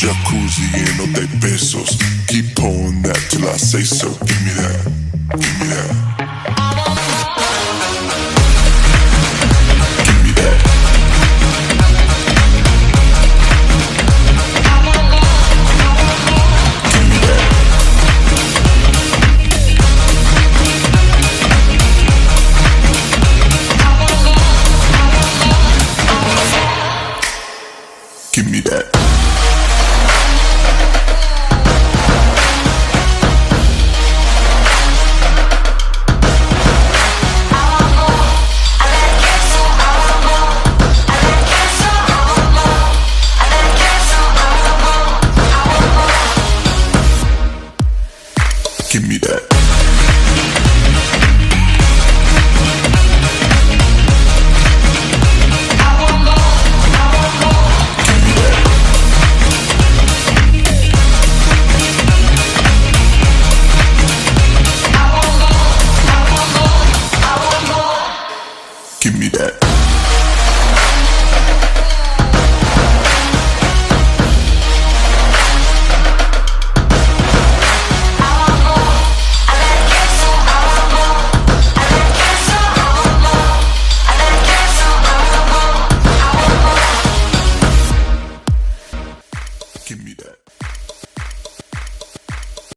jacuzzi and no te pesos. Keep pouring that till I say so. Give me that, give me that. Give me that. Give me that. Give me that. Give me that.